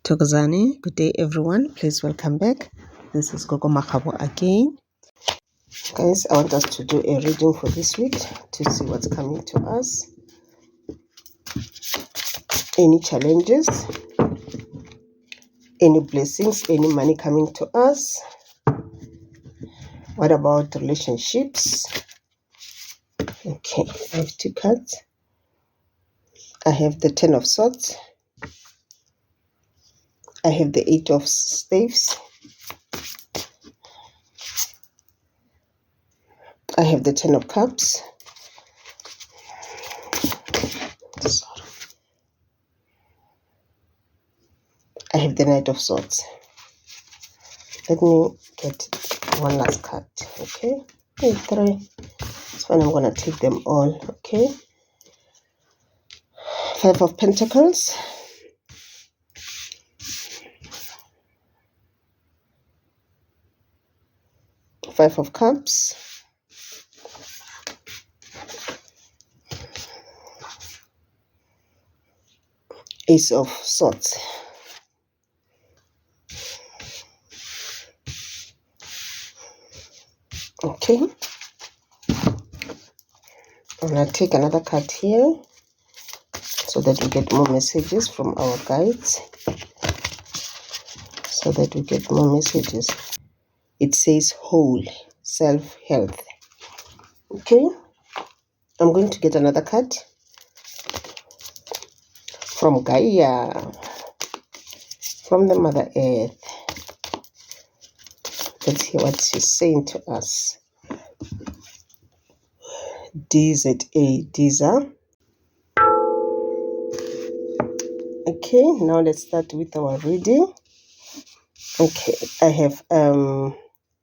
Tokozani, good day everyone. Please welcome back. This is Gogo Makabo again. Guys, I want us to do a reading for this week to see what's coming to us. Any challenges, any blessings, any money coming to us. What about relationships? Okay, I have two cards. I have the 10 of Swords. I have the 8 of Staves. I have the 10 of Cups. I have the Knight of Swords. Let me get one last card, okay? Okay, 3. That's when I'm going to take them all, okay? 5 of Pentacles. Five of Cups. Ace of Swords. Okay. I'm going to take another card here so that we get more messages from our guides. It says whole, self-health. Okay. I'm going to get another card from Gaia, from the Mother Earth. Let's hear what she's saying to us. DZA, Diza. Okay, now let's start with our reading. Okay, I have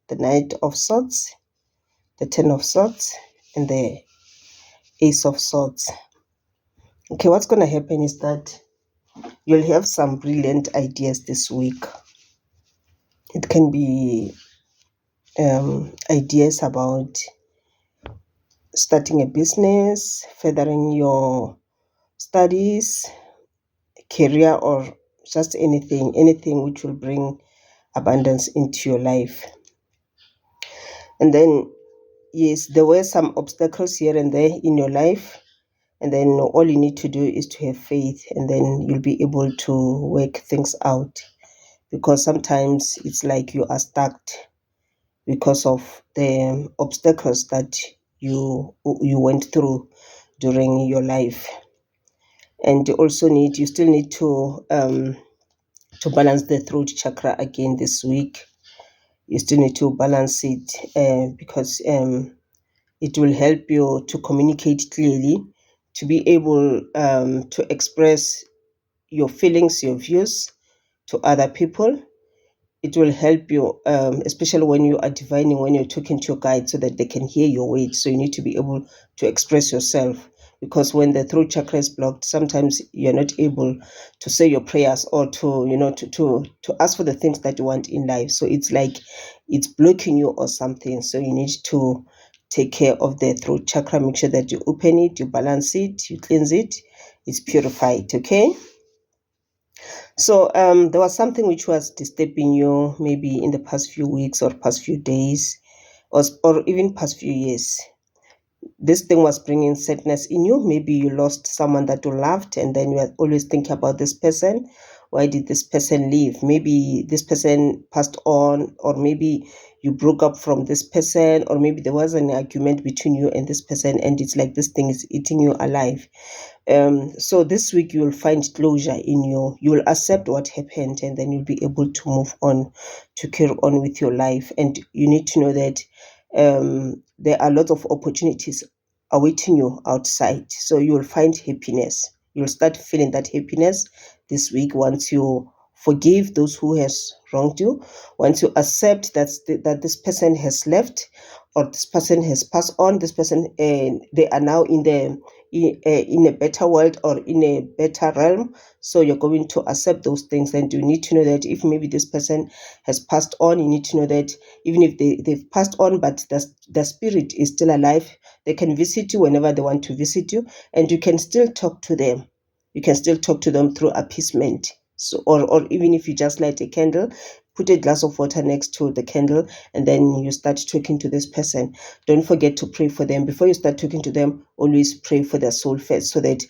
the Knight of Swords, the 10 of Swords, and the Ace of Swords. Okay, what's going to happen is that you'll have some brilliant ideas this week. It can be ideas about starting a business, furthering your studies, career, or just anything which will bring abundance into your life. And then, yes, there were some obstacles here and there in your life. And then all you need to do is to have faith, and then you'll be able to work things out. Because sometimes it's like you are stuck because of the obstacles that you went through during your life. And you still need to balance the throat chakra again this week. You still need to balance it because it will help you to communicate clearly, to be able to express your feelings, your views to other people. It will help you, especially when you are divining, when you're talking to your guide, so that they can hear your words. So you need to be able to express yourself, because when the throat chakra is blocked, sometimes you're not able to say your prayers or to ask for the things that you want in life. So it's like it's blocking you or something. So you need to take care of the throat chakra. Make sure that you open it, you balance it, you cleanse it, it's purified. Okay. So there was something which was disturbing you maybe in the past few weeks or past few days or even past few years. This thing was bringing sadness in you. Maybe you lost someone that you loved, and then you are always thinking about this person. Why did this person leave? Maybe this person passed on, or maybe you broke up from this person, or maybe there was an argument between you and this person, and it's like this thing is eating you alive. So this week you will find closure in you. You will accept what happened, and then you'll be able to move on, to carry on with your life. And you need to know that there are lots of opportunities awaiting you outside. So you will find happiness. You'll start feeling that happiness this week once you forgive those who has wronged you, once you accept that this person has left, or this person has passed on. This person, they are now in a better world or in a better realm. So you're going to accept those things, and you need to know that if maybe this person has passed on, you need to know that even if they've passed on, but the spirit is still alive, they can visit you whenever they want to visit you, and you can still talk to them. You can still talk to them through appeasement. So, or even if you just light a candle, put a glass of water next to the candle, and then you start talking to this person. Don't forget to pray for them. Before you start talking to them, always pray for their soul first, so that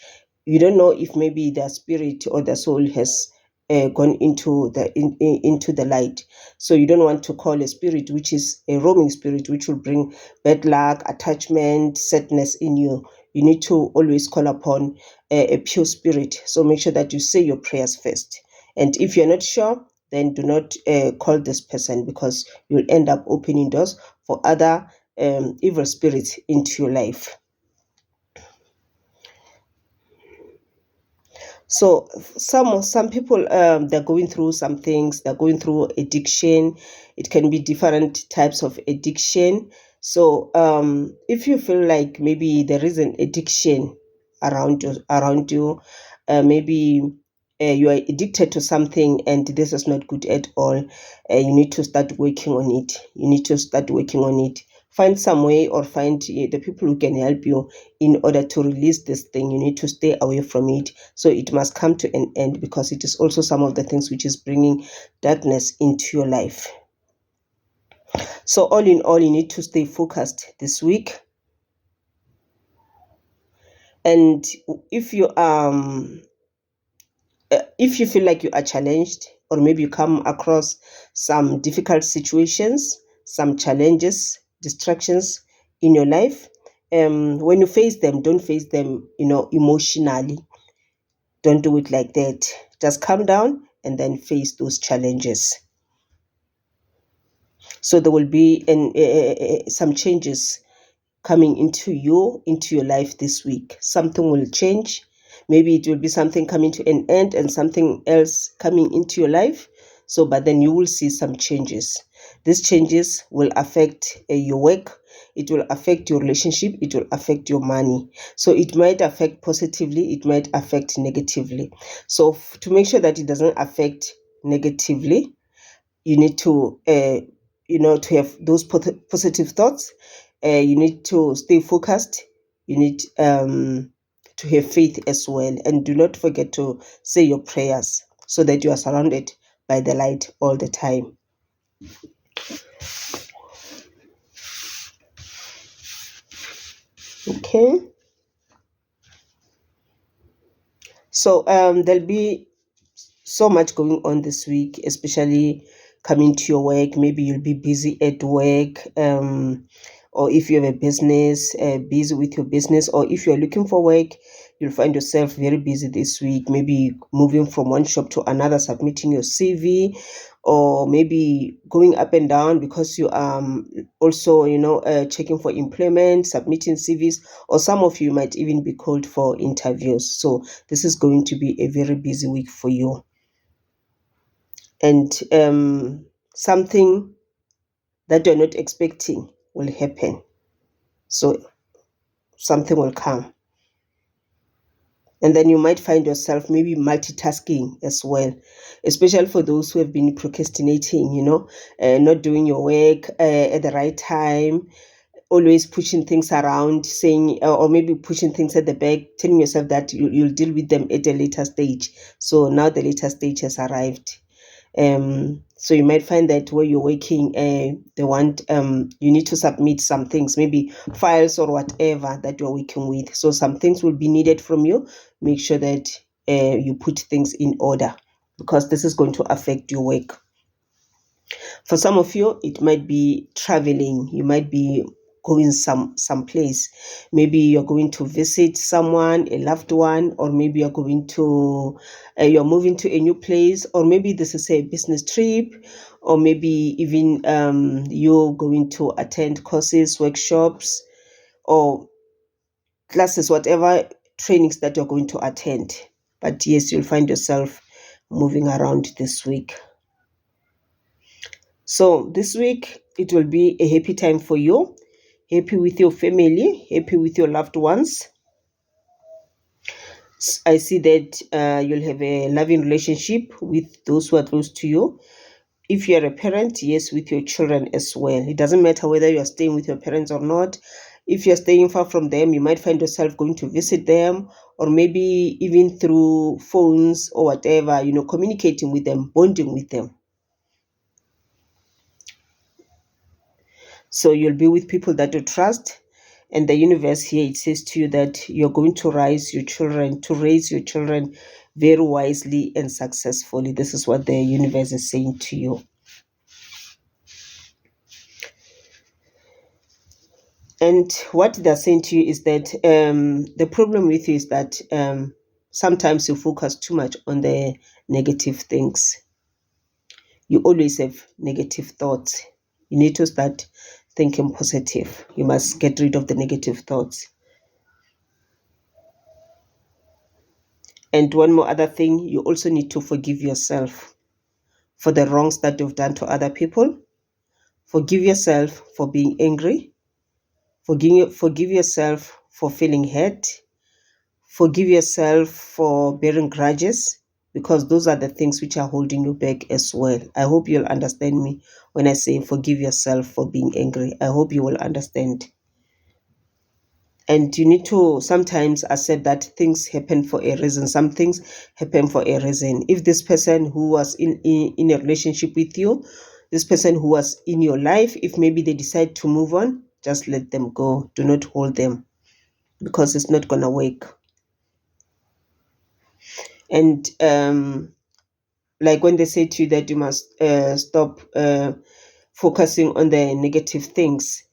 you don't know if maybe their spirit or their soul has gone into into the light. So you don't want to call a spirit which is a roaming spirit, which will bring bad luck, attachment, sadness in you. You need to always call upon a pure spirit. So make sure that you say your prayers first. And if you're not sure, then do not call this person, because you'll end up opening doors for other evil spirits into your life. So some people, they're going through some things. They're going through addiction. It can be different types of addiction. So if you feel like maybe there is an addiction around you, maybe you are addicted to something, and this is not good at all. You need to start working on it. Find some way, or find the people who can help you in order to release this thing. You need to stay away from it. So it must come to an end, because it is also some of the things which is bringing darkness into your life. So all in all, you need to stay focused this week. And if you feel like you are challenged, or maybe you come across some difficult situations, some challenges, distractions in your life, when you face them, don't face them, emotionally. Don't do it like that. Just calm down and then face those challenges. So there will be some changes coming into your life this week. Something will change. Maybe it will be something coming to an end and something else coming into your life. So, but then you will see some changes. These changes will affect your work. It will affect your relationship. It will affect your money. So it might affect positively. It might affect negatively. So to make sure that it doesn't affect negatively, you need to to have those positive thoughts. You need to stay focused. You need to have faith as well, and do not forget to say your prayers, so that you are surrounded by the light all the time. Okay, so there'll be so much going on this week, especially coming to your work. Maybe you'll be busy at work, or if you have a business, busy with your business, or if you're looking for work, you'll find yourself very busy this week. Maybe moving from one shop to another, submitting your CV, or maybe going up and down, because you also checking for employment, submitting CVs, or some of you might even be called for interviews. So this is going to be a very busy week for you. And something that you're not expecting will happen. So something will come. And then you might find yourself maybe multitasking as well, especially for those who have been procrastinating, not doing your work at the right time, always pushing things around, saying, or maybe pushing things at the back, telling yourself that you'll deal with them at a later stage. So now the later stage has arrived. So you might find that where you're working, they want you need to submit some things, maybe files or whatever that you're working with. So some things will be needed from you. Make sure that you put things in order, because this is going to affect your work. For some of you, it might be traveling. You might be going some place. Maybe you're going to visit someone, a loved one, or maybe you're going to you're moving to a new place, or maybe this is a business trip, or maybe even you're going to attend courses, workshops, or classes, whatever trainings that you're going to attend. But yes, you'll find yourself moving around this week. So this week, it will be a happy time for you. Happy with your family, happy with your loved ones. I see that you'll have a loving relationship with those who are close to you. If you're a parent, yes, with your children as well. It doesn't matter whether you're staying with your parents or not. If you're staying far from them, you might find yourself going to visit them, or maybe even through phones or whatever, communicating with them, bonding with them. So you'll be with people that you trust. And the universe here, it says to you that you're going to raise your children very wisely and successfully. This is what the universe is saying to you. And what they're saying to you is that the problem with you is that sometimes you focus too much on the negative things. You always have negative thoughts. You need to start thinking positive. You must get rid of the negative thoughts. And one more other thing, you also need to forgive yourself for the wrongs that you've done to other people. Forgive yourself for being angry. Forgive yourself for feeling hurt. Forgive yourself for bearing grudges, because those are the things which are holding you back as well. I hope you'll understand me when I say forgive yourself for being angry. I hope you will understand. And you need to sometimes accept that things happen for a reason. Some things happen for a reason. If this person who was in a relationship with you, this person who was in your life, if maybe they decide to move on, just let them go. Do not hold them, because it's not going to work. And like when they say to you that you must stop focusing on the negative things,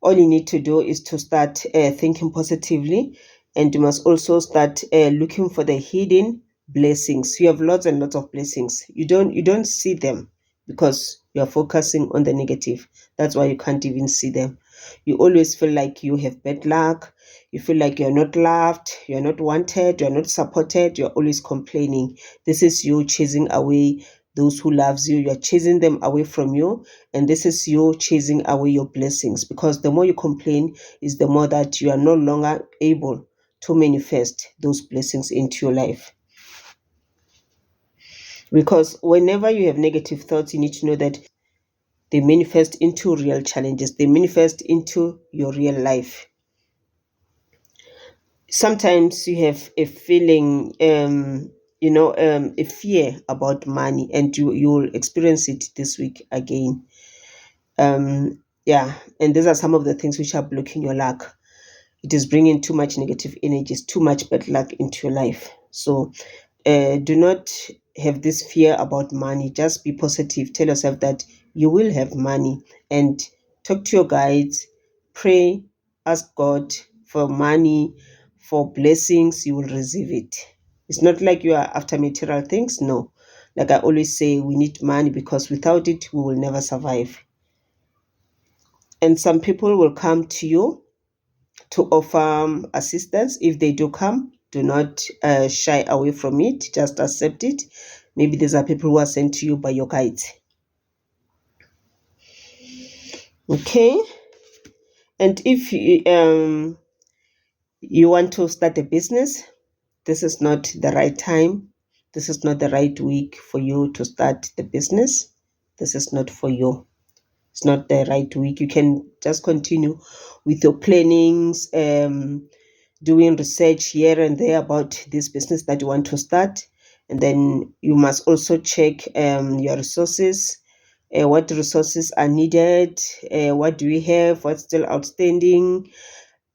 all you need to do is to start thinking positively, and you must also start looking for the hidden blessings. You have lots and lots of blessings. You don't see them because you are focusing on the negative. That's why you can't even see them. You always feel like you have bad luck. You feel like you're not loved, you're not wanted, you're not supported, you're always complaining. This is you chasing away those who loves you. You're chasing them away from you, and this is you chasing away your blessings, because the more you complain is the more that you are no longer able to manifest those blessings into your life. Because whenever you have negative thoughts, you need to know that they manifest into real challenges, they manifest into your real life. Sometimes you have a feeling, a fear about money, and you'll experience it this week again. Yeah, and these are some of the things which are blocking your luck. It is bringing too much negative energies, too much bad luck into your life. So do not have this fear about money. Just be positive. Tell yourself that you will have money, and talk to your guides, pray, ask God for money, for blessings. You will receive it. It's not like you are after material things. No. Like I always say, we need money, because without it, we will never survive. And some people will come to you to offer assistance. If they do come, do not shy away from it. Just accept it. Maybe these are people who are sent to you by your guides. Okay. And if you want to start a business, this is not the right time. This is not the right week for you to start the business. This is not for you. It's not the right week. You can just continue with your plannings, doing research here and there about this business that you want to start. And then you must also check your resources. What resources are needed? What do we have? What's still outstanding?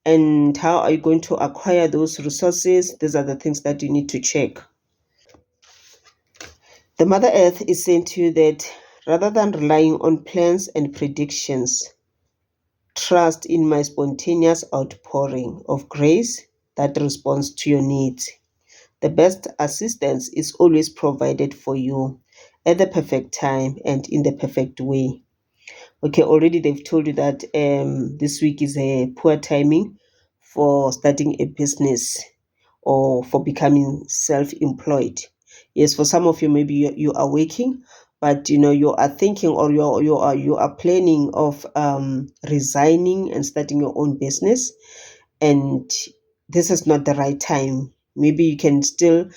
And how are you going to acquire those resources? These are the things that you need to check. The Mother Earth is saying to you that rather than relying on plans and predictions, trust in my spontaneous outpouring of grace that responds to your needs. The best assistance is always provided for you at the perfect time and in the perfect way. Okay, already they've told you that this week is a poor timing for starting a business or for becoming self-employed. Yes, for some of you, maybe you are working, but you are thinking, or you are planning of resigning and starting your own business, and this is not the right time. Maybe you can still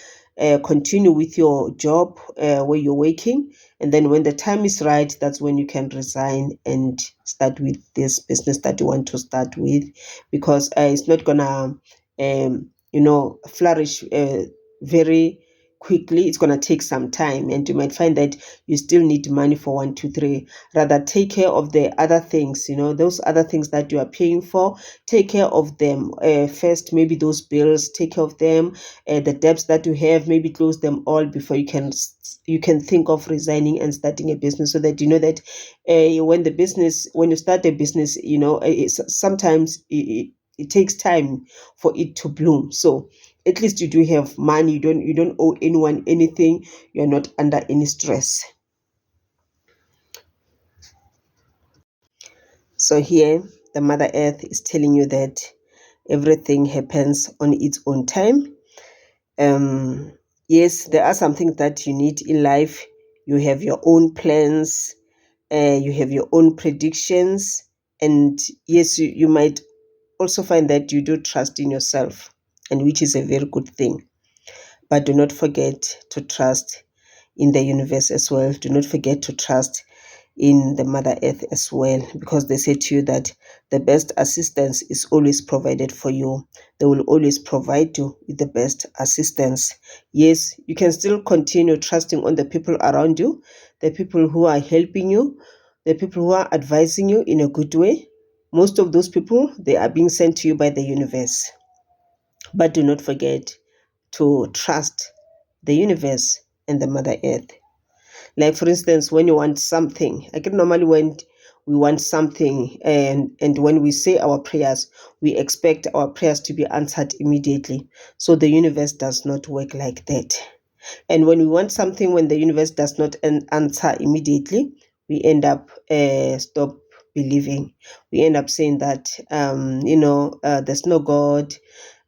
continue with your job where you're working, and then when the time is right, that's when you can resign and start with this business that you want to start with, because it's not gonna flourish very quickly. It's going to take some time, and you might find that you still need money for 1 2 3. Rather take care of the other things, those other things that you are paying for. Take care of them first. Maybe those bills, take care of them. The debts that you have, maybe close them all before you can think of resigning and starting a business, so that you know that when you start a business, sometimes it takes time for it to bloom. So at least you do have money. You don't owe anyone anything. You're not under any stress. So here the Mother Earth is telling you that everything happens on its own time. Yes, there are some things that you need in life. You have your own plans, you have your own predictions, and yes, you might also find that you do trust in yourself, and which is a very good thing. But do not forget to trust in the universe as well. Do not forget to trust in the Mother Earth as well, because they say to you that the best assistance is always provided for you. They will always provide you with the best assistance. Yes, you can still continue trusting on the people around you, the people who are helping you, the people who are advising you in a good way. Most of those people, they are being sent to you by the universe. But do not forget to trust the universe and the Mother Earth. Like for instance, when you want something, like normally when we want something, and when we say our prayers, we expect our prayers to be answered immediately. So the universe does not work like that. And when we want something, when the universe does not answer immediately, we end up stop believing. We end up saying that there's no God,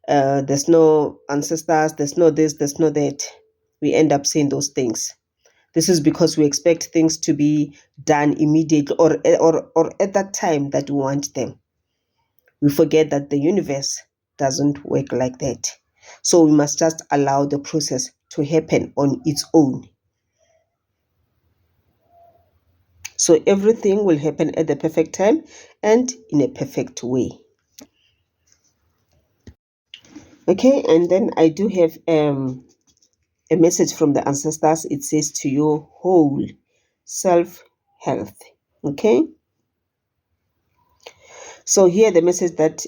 there's no ancestors, there's no this, there's no that. We end up saying those things. This is because we expect things to be done immediately, or at that time that we want them. We forget that the universe doesn't work like that. So we must just allow the process to happen on its own. So everything will happen at the perfect time and in a perfect way. Okay, and then I do have a message from the ancestors. It says to you, whole self health. Okay. So here the message that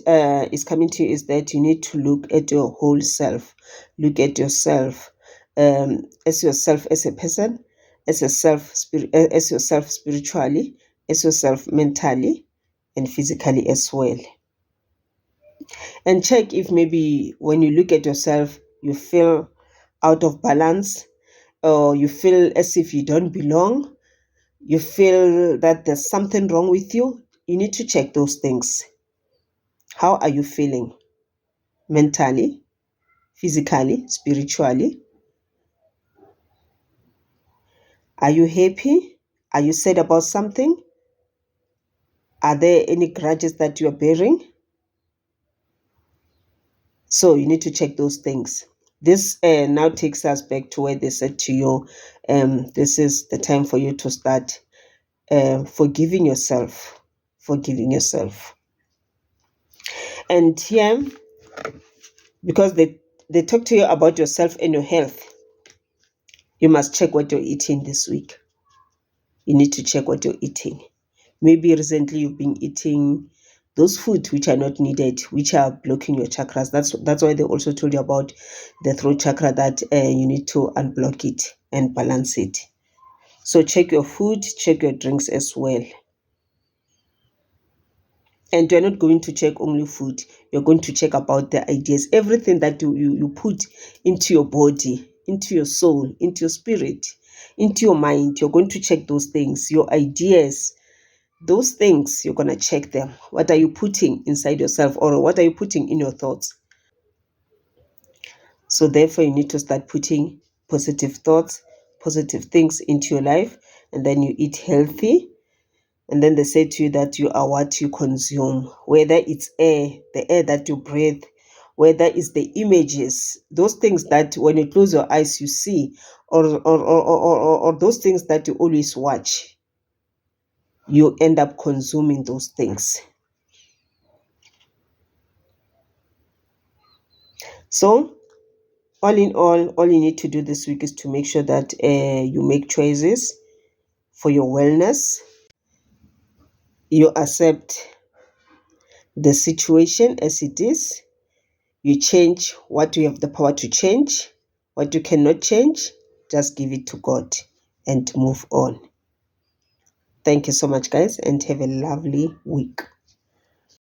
is coming to you is that you need to look at your whole self. Look at yourself, as yourself as a person, as yourself spiritually, as yourself mentally and physically as well. And check if maybe when you look at yourself, you feel out of balance, or you feel as if you don't belong, you feel that there's something wrong with you. You need to check those things. How are you feeling? Mentally, physically, spiritually? Are you happy? Are you sad about something? Are there any grudges that you are bearing? So you need to check those things. This now takes us back to where they said to you, this is the time for you to start forgiving yourself. Forgiving yourself. And here, because they talk to you about yourself and your health, you must check what you're eating this week. You need to check what you're eating. Maybe recently you've been eating those foods which are not needed, which are blocking your chakras. That's why they also told you about the throat chakra, that you need to unblock it and balance it. So check your food, check your drinks as well. And you're not going to check only food. You're going to check about the ideas, everything that you put into your body, into your soul, into your spirit, into your mind. You're going to check those things, your ideas. Those things, you're going to check them. What are you putting inside yourself, or what are you putting in your thoughts? So therefore, you need to start putting positive thoughts, positive things into your life, and then you eat healthy. And then they say to you that you are what you consume, whether it's air, the air that you breathe, whether it's the images, those things that when you close your eyes you see, or those things that you always watch, you end up consuming those things. So all in all you need to do this week is to make sure that you make choices for your wellness. You accept the situation as it is. You change what you have the power to change. What you cannot change, just give it to God and move on. Thank you so much, guys, and have a lovely week.